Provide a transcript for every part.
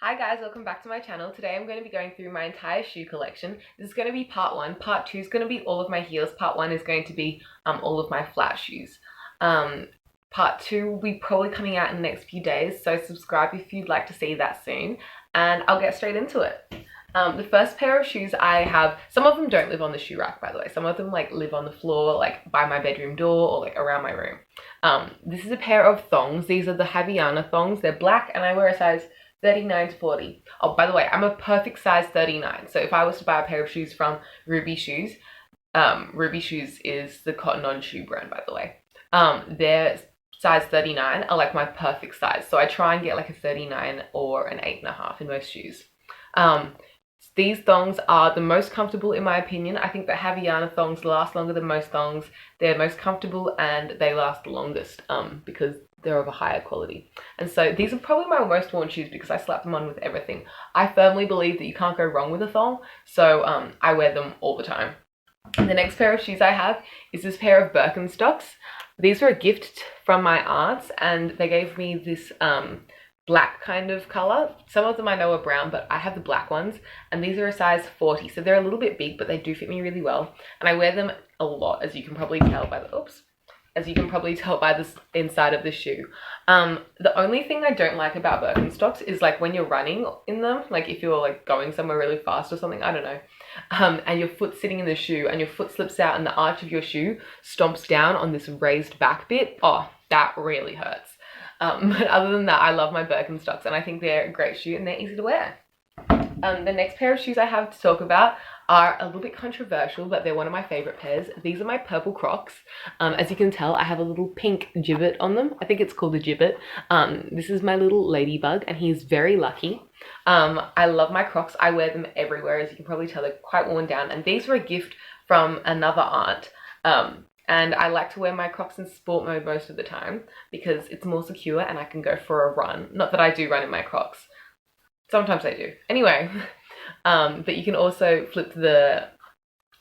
Hi guys, welcome back to my channel. Today I'm going to be going through my entire shoe collection. This is going to be part one. Part two is going to be all of my heels. Part one is going to be all of my flat shoes. Part two will be probably coming out in the next few days, so subscribe if you'd like to see that soon, and I'll get straight into it. The first pair of shoes I have, some of them don't live on the shoe rack, by the way. Some of them like live on the floor, like by my bedroom door or like around my room. This is a pair of thongs. These are the Havaiana thongs. They're black and I wear a size 39 to 40. Oh, by the way, I'm a perfect size 39. So if I was to buy a pair of shoes from Ruby Shoes, Ruby Shoes is the cotton on shoe brand, by the way. Their size 39 are like my perfect size. So I try and get like a 39 or an 8.5 in most shoes. These thongs are the most comfortable in my opinion. I think that Havaiana thongs last longer than most thongs. They're most comfortable and they last the longest because they're of a higher quality. And so these are probably my most worn shoes because I slap them on with everything. I firmly believe that you can't go wrong with a thong, so I wear them all the time. And the next pair of shoes I have is this pair of Birkenstocks. These were a gift from my aunts and they gave me this black kind of color. Some of them I know are brown, but I have the black ones, and these are a size 40, so they're a little bit big, but they do fit me really well, and I wear them a lot, as you can probably tell by the this inside of the shoe. The only thing I don't like about Birkenstocks is like when you're running in them, like if you're like going somewhere really fast or something, I don't know, and your foot's sitting in the shoe and your foot slips out and the arch of your shoe stomps down on this raised back bit. Oh, that really hurts. But other than that, I love my Birkenstocks and I think they're a great shoe and they're easy to wear. The next pair of shoes I have to talk about are a little bit controversial, but they're one of my favorite pairs. These are my purple Crocs. As you can tell, I have a little pink gibbet on them. I think it's called a gibbet. This is my little ladybug and he's very lucky. I love my Crocs. I wear them everywhere. As you can probably tell, they're quite worn down. And these were a gift from another aunt. And I like to wear my Crocs in sport mode most of the time because it's more secure and I can go for a run. Not that I do run in my Crocs. Sometimes I do. Anyway, but you can also flip the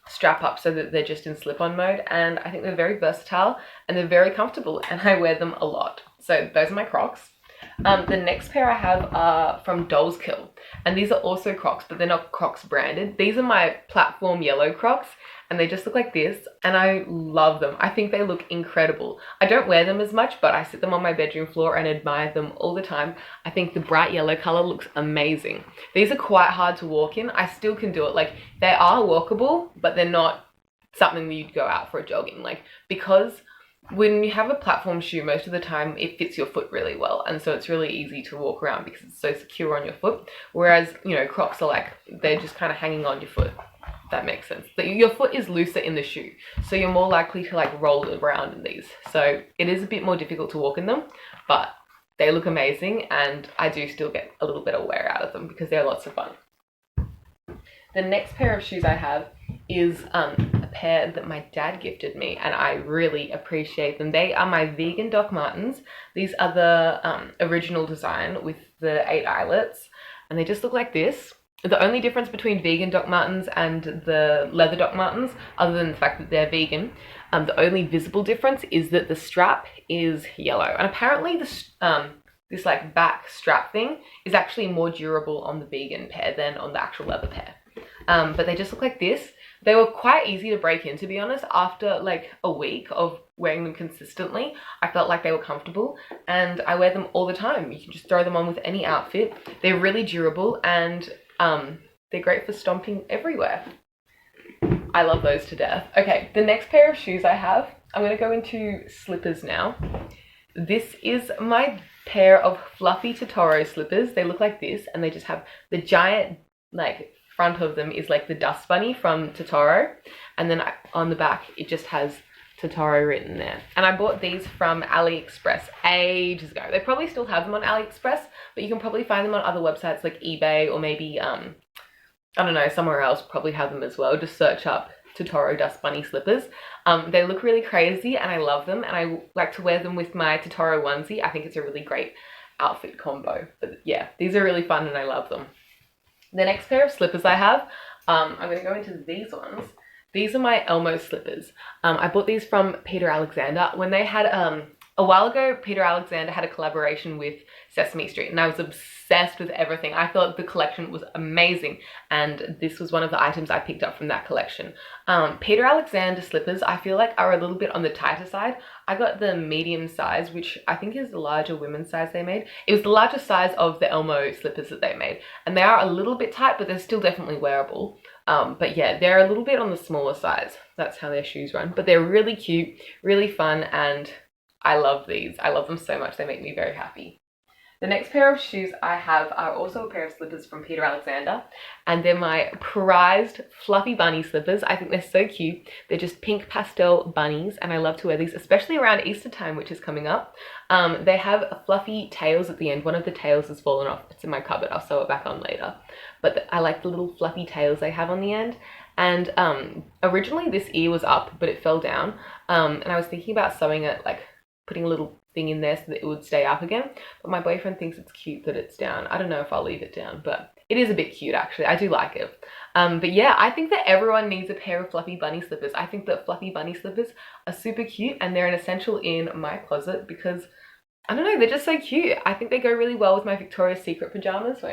strap up so that they're just in slip-on mode, and I think they're very versatile and they're very comfortable and I wear them a lot. So those are my Crocs. The next pair I have are from Dolls Kill, and these are also Crocs, but they're not Crocs branded. These are my platform yellow Crocs and they just look like this and I love them. I think they look incredible. I don't wear them as much, but I sit them on my bedroom floor and admire them all the time. I think the bright yellow color looks amazing. These are quite hard to walk in. I still can do it. Like, they are walkable, but they're not something that you'd go out for a jogging. Like, because when you have a platform shoe, most of the time it fits your foot really well, and so it's really easy to walk around because it's so secure on your foot. Whereas, you know, Crocs are like, they're just kind of hanging on your foot. That makes sense. Your foot is looser in the shoe, so you're more likely to like roll around in these. So it is a bit more difficult to walk in them, but they look amazing and I do still get a little bit of wear out of them because they're lots of fun. The next pair of shoes I have is a pair that my dad gifted me and I really appreciate them. They are my vegan Doc Martens. These are the original design with the 8 eyelets and they just look like this. The only difference between vegan Doc Martens and the leather Doc Martens, other than the fact that they're vegan, the only visible difference is that the strap is yellow. And apparently this like back strap thing is actually more durable on the vegan pair than on the actual leather pair. But they just look like this. They were quite easy to break in, to be honest. After like a week of wearing them consistently, I felt like they were comfortable and I wear them all the time. You can just throw them on with any outfit. They're really durable and they're great for stomping everywhere. I love those to death. Okay, the next pair of shoes I have, I'm going to go into slippers now. This is my pair of fluffy Totoro slippers. They look like this and they just have the giant, like, front of them is like the dust bunny from Totoro, and then on the back it just has Totoro written there. And I bought these from AliExpress ages ago. They probably still have them on AliExpress, but you can probably find them on other websites like eBay or maybe, I don't know, somewhere else probably have them as well. Just search up Totoro Dust Bunny slippers. They look really crazy and I love them and I like to wear them with my Totoro onesie. I think it's a really great outfit combo. But yeah, these are really fun and I love them. The next pair of slippers I have, I'm going to go into these ones. These are my Elmo slippers. I bought these from Peter Alexander when they had a a while ago, Peter Alexander had a collaboration with Sesame Street and I was obsessed with everything. I thought the collection was amazing and this was one of the items I picked up from that collection. Peter Alexander slippers I feel like are a little bit on the tighter side. I got the medium size, which I think is the larger women's size they made. It was the larger size of the Elmo slippers that they made and they are a little bit tight but they're still definitely wearable. But yeah, they're a little bit on the smaller size. That's how their shoes run, but they're really cute, really fun, and I love these. I love them so much. They make me very happy. The next pair of shoes I have are also a pair of slippers from Peter Alexander, and they're my prized fluffy bunny slippers. I think they're so cute. They're just pink pastel bunnies, and I love to wear these, especially around Easter time, which is coming up. They have fluffy tails at the end. One of the tails has fallen off. It's in my cupboard. I'll sew it back on later. But I like the little fluffy tails they have on the end. And originally this ear was up, but it fell down. And I was thinking about sewing it, like putting a little thing in there so that it would stay up again, but my boyfriend thinks it's cute that it's down. I don't know if I'll leave it down, but it is a bit cute actually. I do like it. But yeah, I think that everyone needs a pair of fluffy bunny slippers. I think that fluffy bunny slippers are super cute and they're an essential in my closet because I don't know, they're just so cute. I think they go really well with my Victoria's Secret pajamas.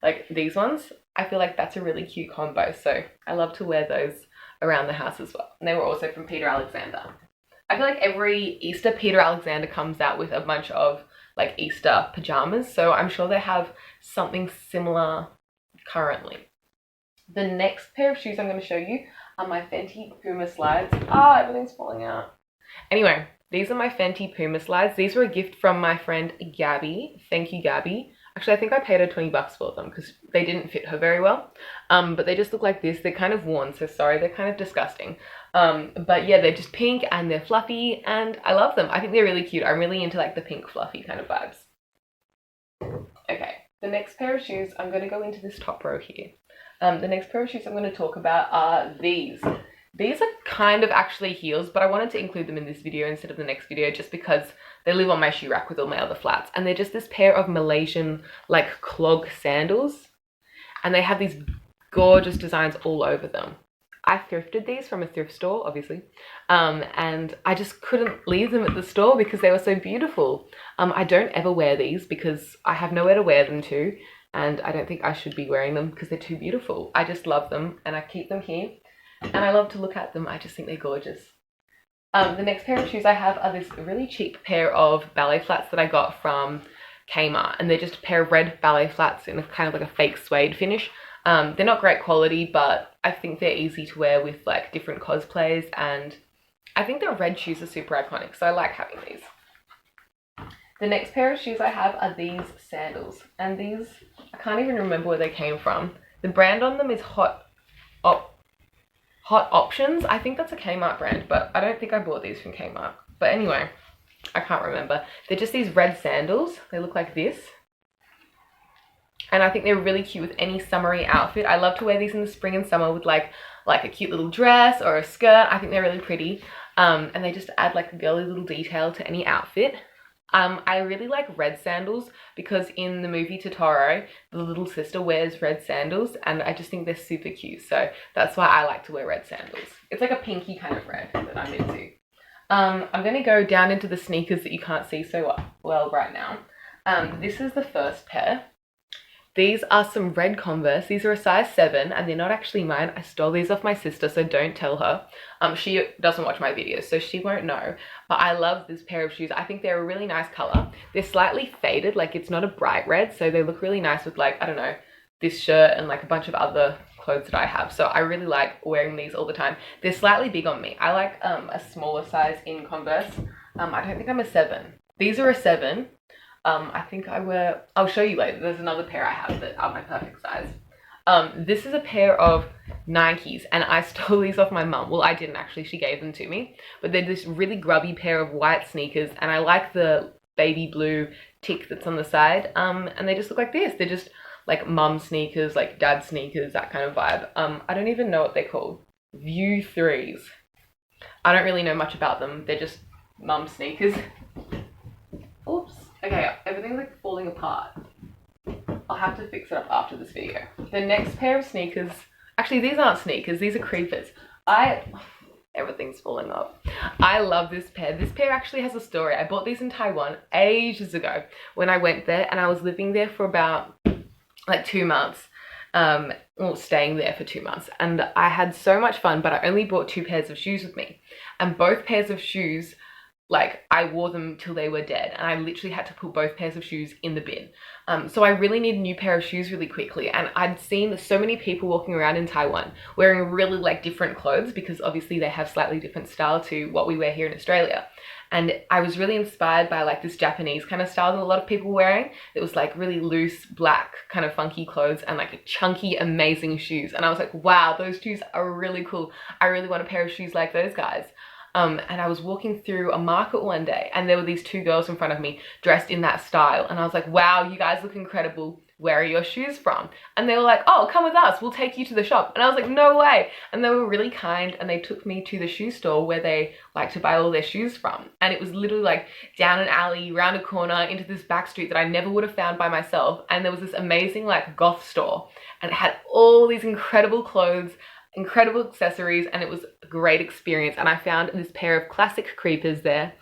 Like these ones, I feel like that's a really cute combo, so I love to wear those around the house as well. And they were also from Peter Alexander. I feel like every Easter Peter Alexander comes out with a bunch of like Easter pajamas, so I'm sure they have something similar currently. The next pair of shoes I'm going to show you are my Fenty Puma slides. Ah, everything's falling out. Anyway, these are my Fenty Puma slides. These were a gift from my friend Gabby. Thank you, Gabby. Actually, I think I paid her 20 bucks for them because they didn't fit her very well. But they just look like this. They're kind of worn, so sorry, they're kind of disgusting. But yeah, they're just pink and they're fluffy and I love them. I think they're really cute. I'm really into like the pink fluffy kind of vibes. Okay, the next pair of shoes, I'm going to go into this top row here. The next pair of shoes I'm going to talk about are these. These are kind of actually heels, but I wanted to include them in this video instead of the next video just because they live on my shoe rack with all my other flats. And they're just this pair of Malaysian like clog sandals. And they have these gorgeous designs all over them. I thrifted these from a thrift store, obviously. And I just couldn't leave them at the store because they were so beautiful. I don't ever wear these because I have nowhere to wear them to. And I don't think I should be wearing them because they're too beautiful. I just love them and I keep them here. And I love to look at them. I just think they're gorgeous. The next pair of shoes I have are this really cheap pair of ballet flats that I got from Kmart. And they're just a pair of red ballet flats in a kind of like a fake suede finish. They're not great quality, but I think they're easy to wear with like different cosplays. And I think the red shoes are super iconic, so I like having these. The next pair of shoes I have are these sandals. And these, I can't even remember where they came from. The brand on them is Hot Options. I think that's a Kmart brand, but I don't think I bought these from Kmart. But anyway, I can't remember. They're just these red sandals. They look like this. And I think they're really cute with any summery outfit. I love to wear these in the spring and summer with like a cute little dress or a skirt. I think they're really pretty. And they just add like a girly little detail to any outfit. I really like red sandals because in the movie Totoro, the little sister wears red sandals and I just think they're super cute. So that's why I like to wear red sandals. It's like a pinky kind of red that I'm into. I'm going to go down into the sneakers that you can't see so well right now. This is the first pair. These are some red Converse. These are a size 7 and they're not actually mine. I stole these off my sister, so don't tell her. She doesn't watch my videos, so she won't know. But I love this pair of shoes. I think they're a really nice color. They're slightly faded, like it's not a bright red, so they look really nice with like, I don't know, this shirt and like a bunch of other clothes that I have. So I really like wearing these all the time. They're slightly big on me. I like a smaller size in Converse. I don't think I'm a 7. These are a 7. I think I'll show you later. There's another pair I have that are my perfect size. This is a pair of Nikes and I stole these off my mum. Well, I didn't actually, she gave them to me. But they're this really grubby pair of white sneakers and I like the baby blue tick that's on the side. And they just look like this. They're just like mum sneakers, like dad sneakers, that kind of vibe. I don't even know what they're called. View 3s. I don't really know much about them. They're just mum sneakers. Oops. Okay, everything's like falling apart. I'll have to fix it up after this video. The next pair of sneakers, actually these aren't sneakers, these are creepers. Everything's falling off. I love this pair. This pair actually has a story. I bought these in Taiwan ages ago when I went there, and I was living there for about like 2 months. Well, staying there for 2 months, and I had so much fun, but I only brought 2 pairs of shoes with me, and both pairs of shoes, like, I wore them till they were dead, and I literally had to put both pairs of shoes in the bin. So I really need a new pair of shoes really quickly, and I'd seen so many people walking around in Taiwan wearing really like different clothes, because obviously they have slightly different style to what we wear here in Australia. And I was really inspired by like this Japanese kind of style that a lot of people were wearing. It was like really loose, black, kind of funky clothes and like chunky, amazing shoes. And I was like, wow, those shoes are really cool. I really want a pair of shoes like those guys. And I was walking through a market one day, and there were these 2 girls in front of me dressed in that style. And I was like, wow, you guys look incredible. Where are your shoes from? And they were like, oh, come with us, we'll take you to the shop. And I was like, no way. And they were really kind, and they took me to the shoe store where they like to buy all their shoes from. And it was literally like down an alley, round a corner, into this back street that I never would have found by myself. And there was this amazing like goth store, and it had all these incredible clothes, incredible accessories, and it was a great experience. And I found this pair of classic creepers there.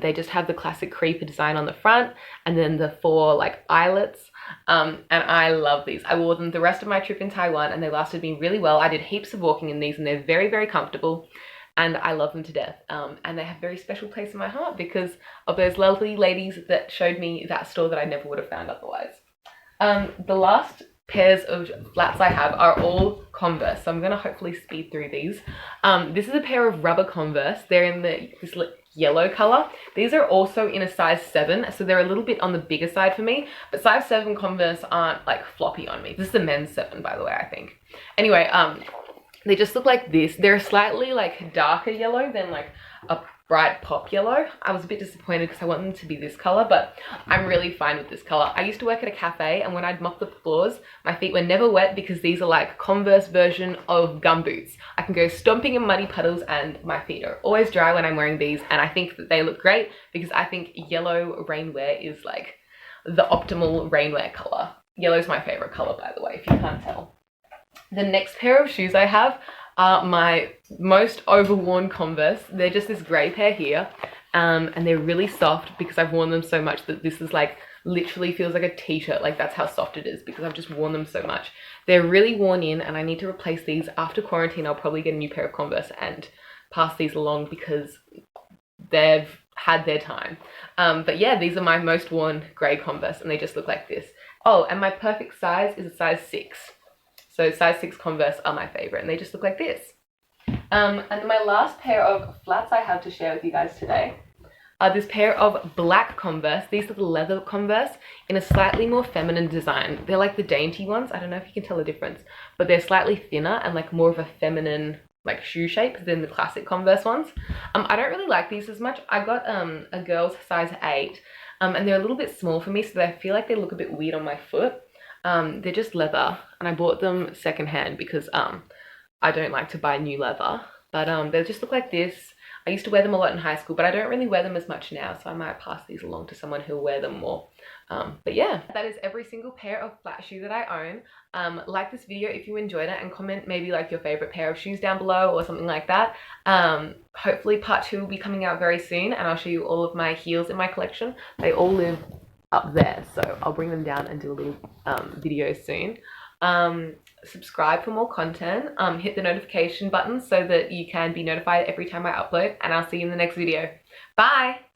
They just have the classic creeper design on the front, and then the 4 like eyelets. And I love these. I wore them the rest of my trip in Taiwan, and they lasted me really well. I did heaps of walking in these, and they're very, very comfortable, and I love them to death. And they have a very special place in my heart because of those lovely ladies that showed me that store that I never would have found otherwise. The last pairs of flats I have are all Converse, so I'm gonna hopefully speed through these. This is a pair of rubber Converse. They're in this yellow color. These are also in a size 7, so they're a little bit on the bigger side for me, but size 7 Converse aren't like floppy on me. This is a men's 7, by the way, I think. Anyway, they just look like this. They're slightly like darker yellow than like a bright pop yellow. I was a bit disappointed because I want them to be this color, but I'm really fine with this color. I used to work at a cafe, and when I'd mop the floors, my feet were never wet because these are like Converse version of gumboots. I can go stomping in muddy puddles and my feet are always dry when I'm wearing these, and I think that they look great because I think yellow rainwear is like the optimal rainwear color. Yellow's my favorite color, by the way, if you can't tell. The next pair of shoes I have are my most overworn Converse. They're just this grey pair here, and they're really soft because I've worn them so much that this is like literally feels like a t-shirt. Like, that's how soft it is because I've just worn them so much. They're really worn in, and I need to replace these. After quarantine, I'll probably get a new pair of Converse and pass these along because they've had their time. But yeah, these are my most worn grey Converse, and they just look like this. Oh, and my perfect size is a size 6. So size 6 Converse are my favorite, and they just look like this. And my last pair of flats I have to share with you guys today are this pair of black Converse. These are the leather Converse in a slightly more feminine design. They're like the dainty ones. I don't know if you can tell the difference, but they're slightly thinner and like more of a feminine like shoe shape than the classic Converse ones. I don't really like these as much. I got a girl's size 8, and they're a little bit small for me, so I feel like they look a bit weird on my foot. They're just leather, and I bought them secondhand because I don't like to buy new leather, but they just look like this. I used to wear them a lot in high school, but I don't really wear them as much now, so I might pass these along to someone who'll wear them more. But yeah, that is every single pair of flat shoe that I own. Like this video if you enjoyed it, and comment maybe like your favorite pair of shoes down below or something like that. Hopefully part 2 will be coming out very soon, and I'll show you all of my heels in my collection. They all live up there, so I'll bring them down and do a little video soon. Subscribe for more content. Hit the notification button so that you can be notified every time I upload, and I'll see you in the next video. Bye!